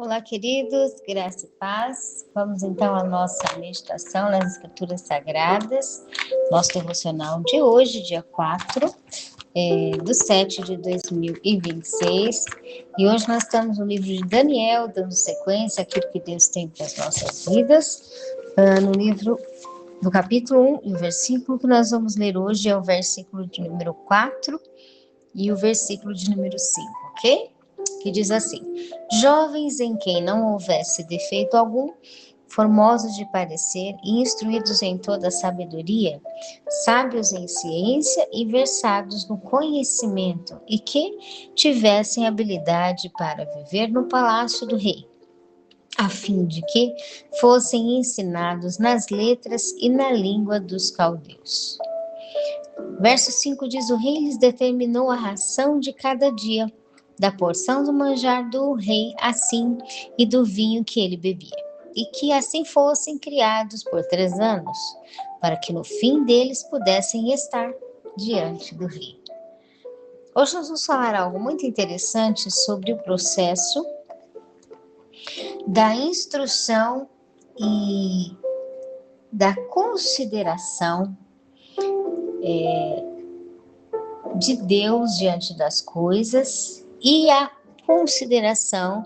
Olá, queridos, graça e paz. Vamos então à nossa meditação nas Escrituras Sagradas, nosso devocional de hoje, dia 4/7/2026. E hoje nós estamos no livro de Daniel, dando sequência àquilo que Deus tem para as nossas vidas. No livro do capítulo 1, e o versículo que nós vamos ler hoje é o versículo de número 4 e o versículo de número 5, ok? Que diz assim: jovens em quem não houvesse defeito algum, formosos de parecer e instruídos em toda a sabedoria, sábios em ciência e versados no conhecimento, e que tivessem habilidade para viver no palácio do rei, a fim de que fossem ensinados nas letras e na língua dos caldeus. Verso 5 diz: o rei lhes determinou a ração de cada dia, da porção do manjar do rei, assim, e do vinho que ele bebia, e que assim fossem criados por 3 anos, para que no fim deles pudessem estar diante do rei. Hoje nós vamos falar algo muito interessante sobre o processo da instrução e da consideração de Deus diante das coisas e a consideração,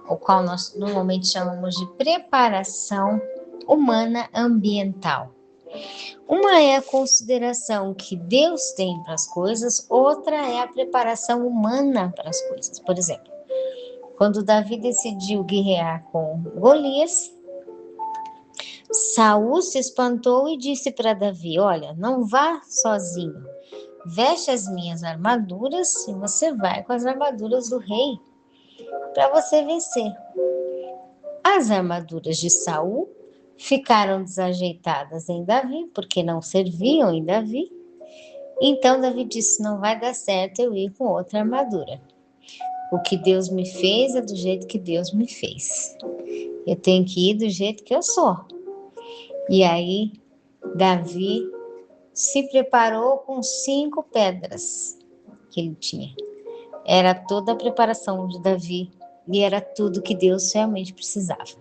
o qual nós normalmente chamamos de preparação humana ambiental. Uma é a consideração que Deus tem para as coisas, outra é a preparação humana para as coisas. Por exemplo, quando Davi decidiu guerrear com Golias, Saul se espantou e disse para Davi: olha, não vá sozinho, veste as minhas armaduras e você vai com as armaduras do rei para você vencer. As armaduras de Saul ficaram desajeitadas em Davi, porque não serviam em Davi. Então Davi disse: não vai dar certo eu ir com outra armadura. O que Deus me fez é do jeito que Deus me fez. Eu tenho que ir do jeito que eu sou. E aí Davi se preparou com 5 pedras que ele tinha. Era toda a preparação de Davi e era tudo que Deus realmente precisava.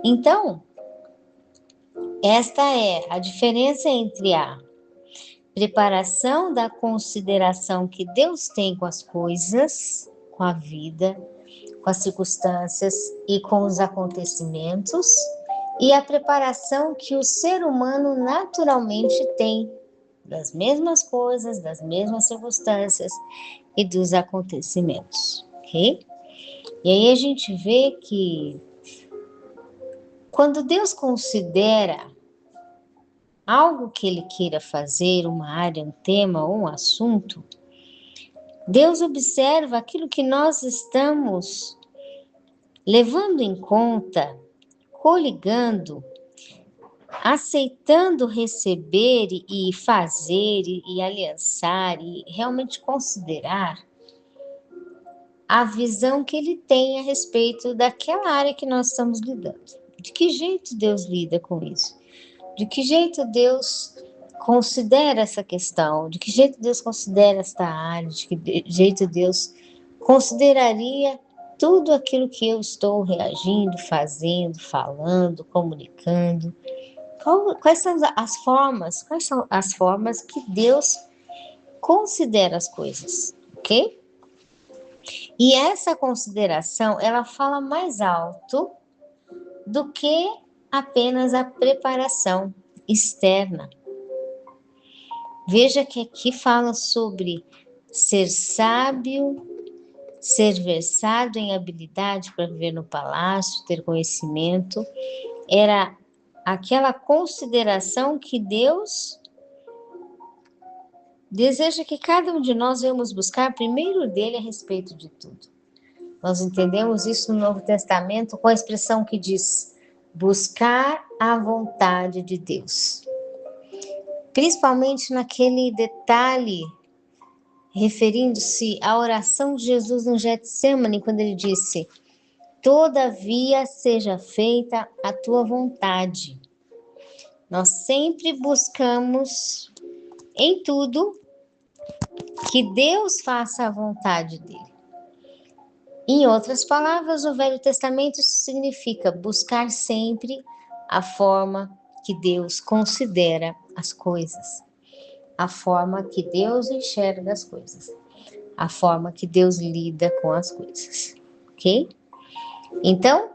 Então, esta é a diferença entre a preparação da consideração que Deus tem com as coisas, com a vida, com as circunstâncias e com os acontecimentos, e a preparação que o ser humano naturalmente tem das mesmas coisas, das mesmas circunstâncias e dos acontecimentos, ok? E aí a gente vê que quando Deus considera algo que Ele queira fazer, uma área, um tema ou um assunto, Deus observa aquilo que nós estamos levando em conta, coligando, aceitando receber e fazer e aliançar e realmente considerar a visão que ele tem a respeito daquela área que nós estamos lidando. De que jeito Deus lida com isso? De que jeito Deus considera essa questão? De que jeito Deus considera esta área? De que jeito Deus consideraria tudo aquilo que eu estou reagindo, fazendo, falando, comunicando? Quais são as formas? Quais são as formas que Deus considera as coisas, ok? E essa consideração, ela fala mais alto do que apenas a preparação externa. Veja que aqui fala sobre ser sábio, ser versado em habilidade para viver no palácio, ter conhecimento. Era aquela consideração que Deus deseja que cada um de nós venhamos buscar primeiro dele a respeito de tudo. Nós entendemos isso no Novo Testamento com a expressão que diz: buscar a vontade de Deus. Principalmente naquele detalhe referindo-se à oração de Jesus no Getsêmani, quando ele disse: todavia seja feita a tua vontade. Nós sempre buscamos em tudo que Deus faça a vontade dele. Em outras palavras, o Velho Testamento significa buscar sempre a forma que Deus considera as coisas, a forma que Deus enxerga as coisas, a forma que Deus lida com as coisas, ok? Então,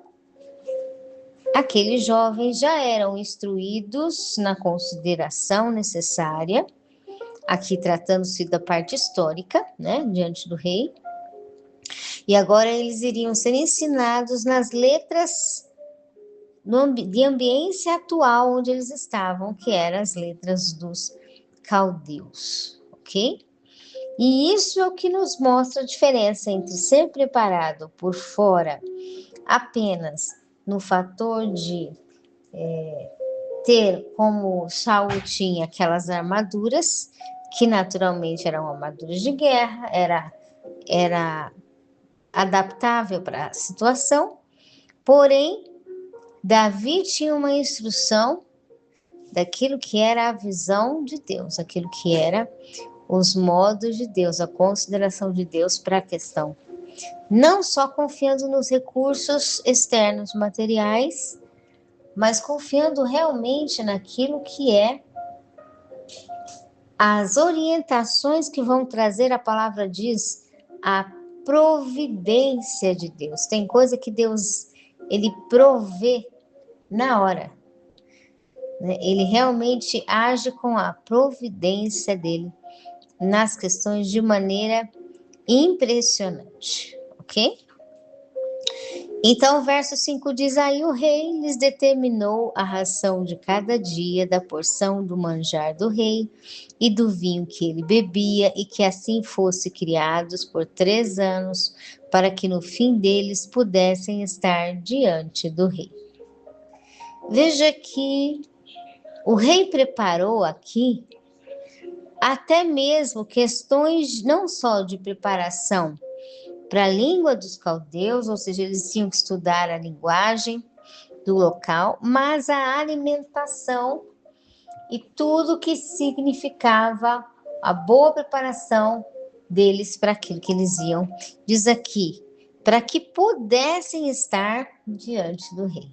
aqueles jovens já eram instruídos na consideração necessária, aqui tratando-se da parte histórica, né, diante do rei, e agora eles iriam ser ensinados nas letras de ambiência atual onde eles estavam, que eram as letras dos caldeus, ok? E isso é o que nos mostra a diferença entre ser preparado por fora apenas no fator de ter, como Saul tinha aquelas armaduras, que naturalmente eram armaduras de guerra, era adaptável para a situação, porém, Davi tinha uma instrução daquilo que era a visão de Deus, aquilo que era os modos de Deus, a consideração de Deus para a questão. Não só confiando nos recursos externos materiais, mas confiando realmente naquilo que é as orientações que vão trazer, a palavra diz, a providência de Deus. Tem coisa que Deus, ele provê na hora, né? Ele realmente age com a providência dele nas questões de maneira impressionante, ok? Então, o verso 5 diz: Aí o rei lhes determinou a ração de cada dia, da porção do manjar do rei e do vinho que ele bebia, e que assim fosse criados por 3 anos, para que no fim deles pudessem estar diante do rei. Veja que o rei preparou aqui até mesmo questões não só de preparação para a língua dos caldeus, ou seja, eles tinham que estudar a linguagem do local, mas a alimentação e tudo que significava a boa preparação deles para aquilo que eles iam, diz aqui, para que pudessem estar diante do rei.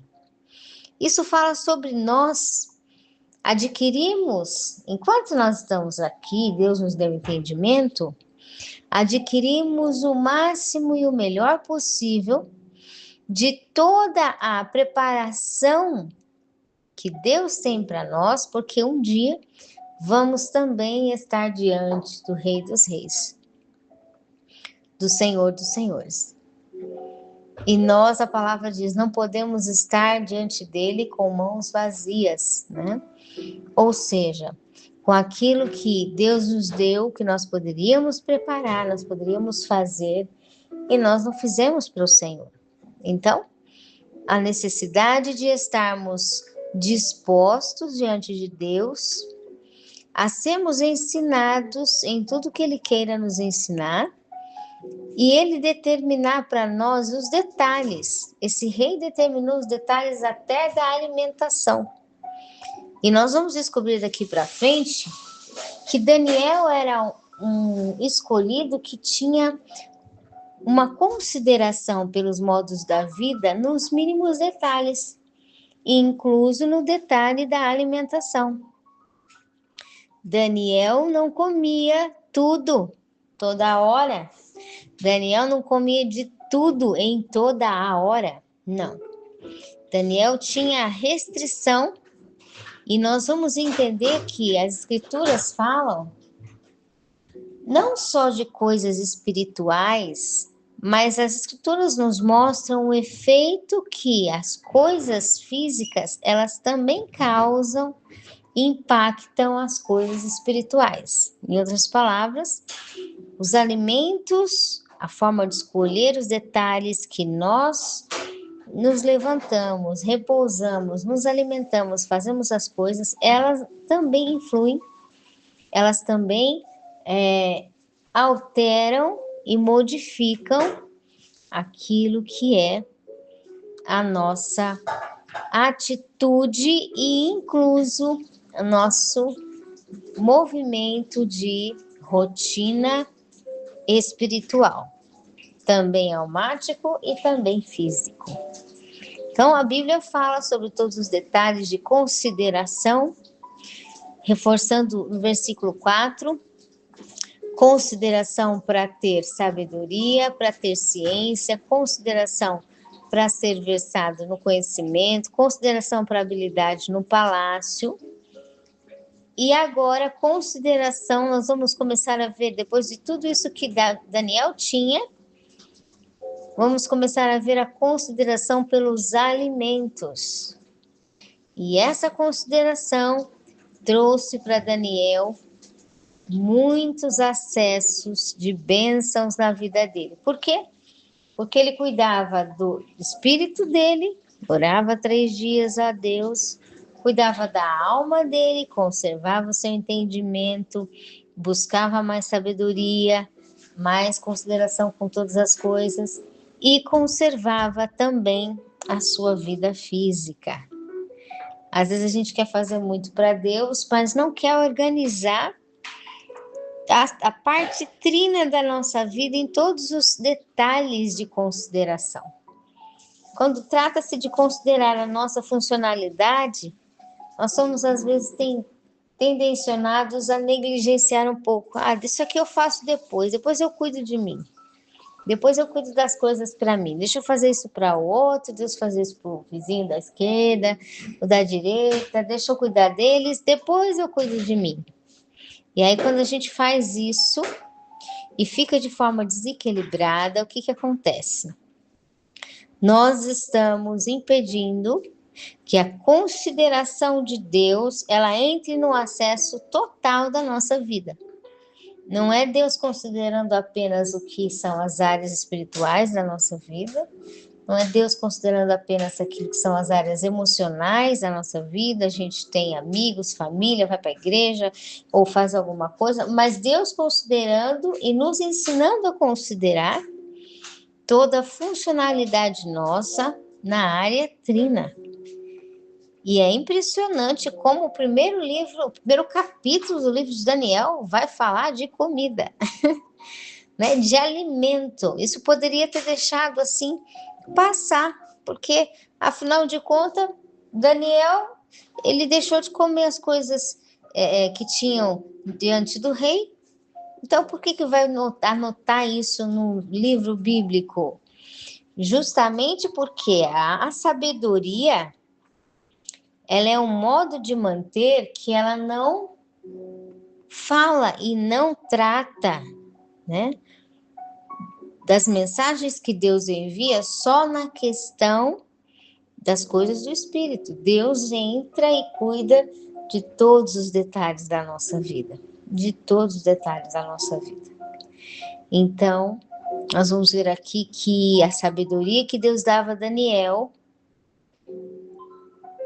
Isso fala sobre nós adquirimos, enquanto nós estamos aqui, Deus nos deu entendimento, adquirimos o máximo e o melhor possível de toda a preparação que Deus tem para nós, porque um dia vamos também estar diante do Rei dos Reis, do Senhor dos Senhores. E nós, a palavra diz, não podemos estar diante dele com mãos vazias, né? Ou seja, com aquilo que Deus nos deu, que nós poderíamos preparar, nós poderíamos fazer, e nós não fizemos para o Senhor. Então, a necessidade de estarmos dispostos diante de Deus, a sermos ensinados em tudo que Ele queira nos ensinar, e Ele determinar para nós os detalhes. Esse rei determinou os detalhes até da alimentação. E nós vamos descobrir daqui para frente que Daniel era um escolhido que tinha uma consideração pelos modos da vida nos mínimos detalhes, incluso no detalhe da alimentação. Daniel não comia tudo, toda hora. Daniel não comia de tudo em toda a hora, não. Daniel tinha restrição, e nós vamos entender que as escrituras falam não só de coisas espirituais, mas as escrituras nos mostram o efeito que as coisas físicas, elas também causam, impactam as coisas espirituais. Em outras palavras, os alimentos, a forma de escolher os detalhes que nós nos levantamos, repousamos, nos alimentamos, fazemos as coisas, elas também influem, elas também alteram e modificam aquilo que é a nossa atitude e incluso o nosso movimento de rotina espiritual. também almático e também físico. Então, a Bíblia fala sobre todos os detalhes de consideração, reforçando no versículo 4, consideração para ter sabedoria, para ter ciência, consideração para ser versado no conhecimento, consideração para habilidade no palácio. E agora, consideração, nós vamos começar a ver, depois de tudo isso que Daniel tinha, vamos começar a ver a consideração pelos alimentos. E essa consideração trouxe para Daniel muitos acessos de bênçãos na vida dele. Por quê? Porque ele cuidava do espírito dele, orava 3 dias a Deus, cuidava da alma dele, conservava o seu entendimento, buscava mais sabedoria, mais consideração com todas as coisas e conservava também a sua vida física. Às vezes a gente quer fazer muito para Deus, mas não quer organizar a parte trina da nossa vida em todos os detalhes de consideração. Quando trata-se de considerar a nossa funcionalidade, nós somos às vezes tendencionados a negligenciar um pouco. Isso aqui eu faço depois eu cuido de mim. Depois eu cuido das coisas para mim. Deixa eu fazer isso para o outro, deixa eu fazer isso para o vizinho da esquerda, o da direita, deixa eu cuidar deles, depois eu cuido de mim. E aí, quando a gente faz isso e fica de forma desequilibrada, o que acontece? Nós estamos impedindo que a consideração de Deus ela entre no acesso total da nossa vida. Não é Deus considerando apenas o que são as áreas espirituais da nossa vida, não é Deus considerando apenas aquilo que são as áreas emocionais da nossa vida, a gente tem amigos, família, vai para a igreja ou faz alguma coisa, mas Deus considerando e nos ensinando a considerar toda a funcionalidade nossa na área trina. E é impressionante como o primeiro capítulo do livro de Daniel vai falar de comida, né? De alimento. Isso poderia ter deixado assim passar, porque afinal de contas, Daniel ele deixou de comer as coisas que tinham diante do rei. Então, por que vai anotar isso no livro bíblico? Justamente porque a sabedoria ela é um modo de manter que ela não fala e não trata, né, das mensagens que Deus envia só na questão das coisas do Espírito. Deus entra e cuida de todos os detalhes da nossa vida, de todos os detalhes da nossa vida. Então, nós vamos ver aqui que a sabedoria que Deus dava a Daniel,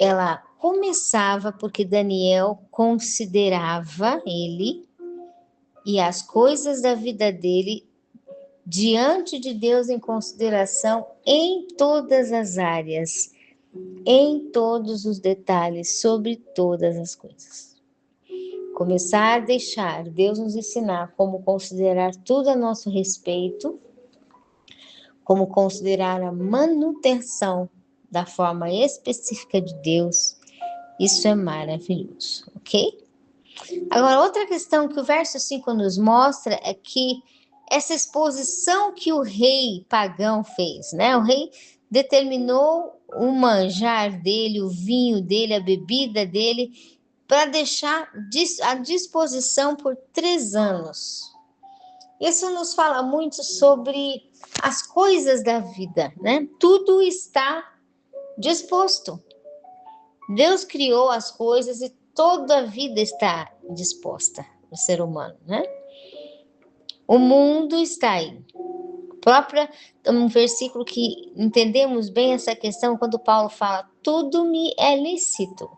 ela começava porque Daniel considerava ele e as coisas da vida dele diante de Deus em consideração em todas as áreas, em todos os detalhes, sobre todas as coisas. Começar a deixar Deus nos ensinar como considerar tudo a nosso respeito, como considerar a manutenção da forma específica de Deus, isso é maravilhoso, ok? Agora, outra questão que o verso 5 nos mostra é que essa exposição que o rei pagão fez, né? O rei determinou o manjar dele, o vinho dele, a bebida dele, para deixar à disposição por 3 anos. Isso nos fala muito sobre as coisas da vida, né? Tudo está disposto. Deus criou as coisas e toda a vida está disposta para o ser humano, né? O mundo está aí. Um versículo que entendemos bem essa questão quando Paulo fala: tudo me é lícito.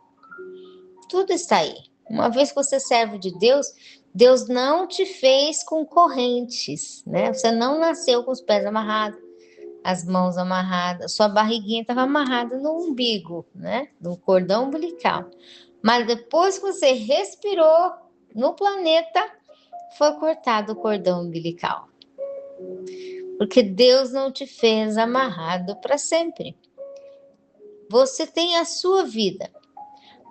Tudo está aí. Uma vez que você serve de Deus, Deus não te fez com correntes, né? Você não nasceu com os pés amarrados, as mãos amarradas, sua barriguinha estava amarrada no umbigo, né? No cordão umbilical. Mas depois que você respirou no planeta, foi cortado o cordão umbilical. porque Deus não te fez amarrado para sempre. Você tem a sua vida,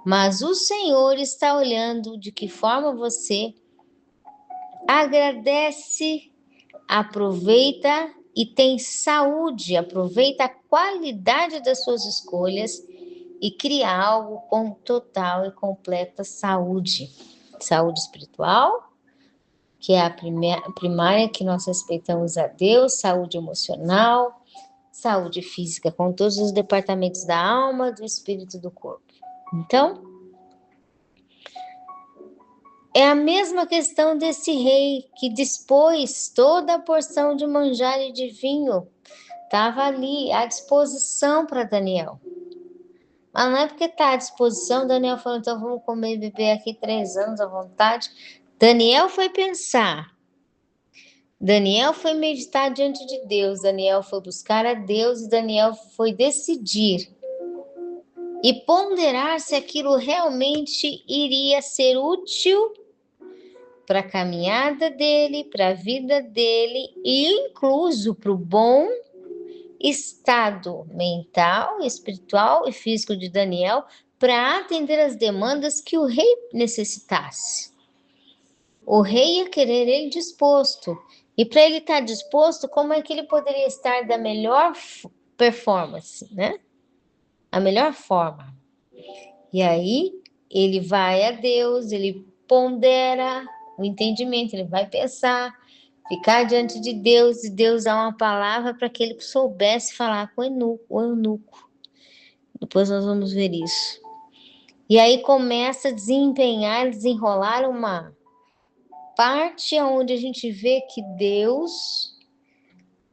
mas o Senhor está olhando de que forma você agradece, aproveita e tem saúde, aproveita a qualidade das suas escolhas e cria algo com total e completa saúde. Saúde espiritual, que é a primária que nós respeitamos a Deus, saúde emocional, saúde física, com todos os departamentos da alma, do espírito e do corpo. Então, é a mesma questão desse rei que dispôs toda a porção de manjar e de vinho. Estava ali à disposição para Daniel. Mas não é porque está à disposição, Daniel falou, então vamos comer e beber aqui 3 anos à vontade. Daniel foi pensar. Daniel foi meditar diante de Deus. Daniel foi buscar a Deus e Daniel foi decidir e ponderar se aquilo realmente iria ser útil para a caminhada dele, para a vida dele e incluso para o bom estado mental, espiritual e físico de Daniel para atender as demandas que o rei necessitasse. O rei ia querer ele disposto. E para ele estar disposto, como é que ele poderia estar da melhor performance, né? A melhor forma. E aí ele vai a Deus, ele pondera o entendimento, ele vai pensar, ficar diante de Deus e Deus dá uma palavra para que ele soubesse falar com o eunuco. Depois nós vamos ver isso. E aí começa a desenrolar uma parte onde a gente vê que Deus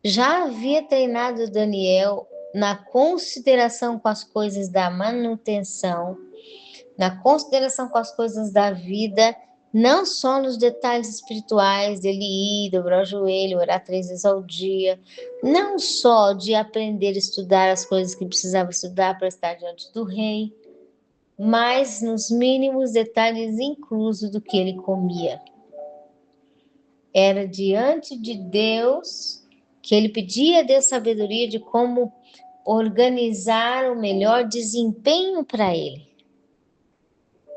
já havia treinado Daniel na consideração com as coisas da manutenção, na consideração com as coisas da vida, não só nos detalhes espirituais, dele ir, dobrar o joelho, orar 3 vezes ao dia, não só de aprender a estudar as coisas que precisava estudar para estar diante do rei, mas nos mínimos detalhes incluso do que ele comia. Era diante de Deus que ele pedia a Deus sabedoria de como organizar o melhor desempenho para ele.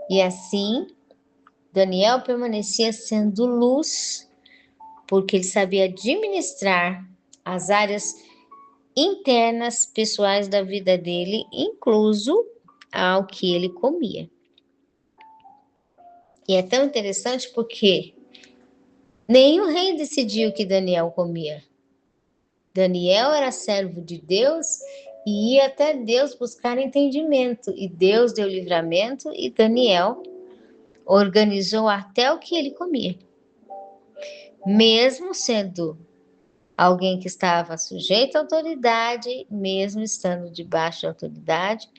E assim, Daniel permanecia sendo luz, porque ele sabia administrar as áreas internas, pessoais da vida dele, incluso ao que ele comia. E é tão interessante porque nenhum rei decidiu o que Daniel comia. Daniel era servo de Deus e ia até Deus buscar entendimento. E Deus deu livramento e Daniel organizou até o que ele comia. Mesmo sendo alguém que estava sujeito à autoridade, mesmo estando debaixo da autoridade,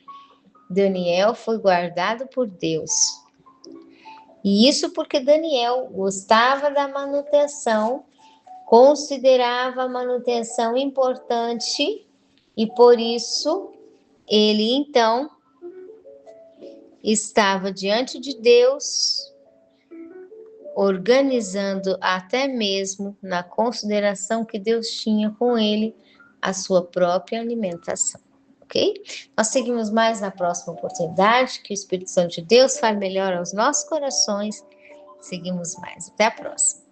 Daniel foi guardado por Deus. E isso porque Daniel gostava da manutenção, considerava a manutenção importante e por isso ele então estava diante de Deus, organizando até mesmo na consideração que Deus tinha com ele a sua própria alimentação, ok? Nós seguimos mais na próxima oportunidade, que o Espírito Santo de Deus fale melhor aos nossos corações. Seguimos mais. Até a próxima.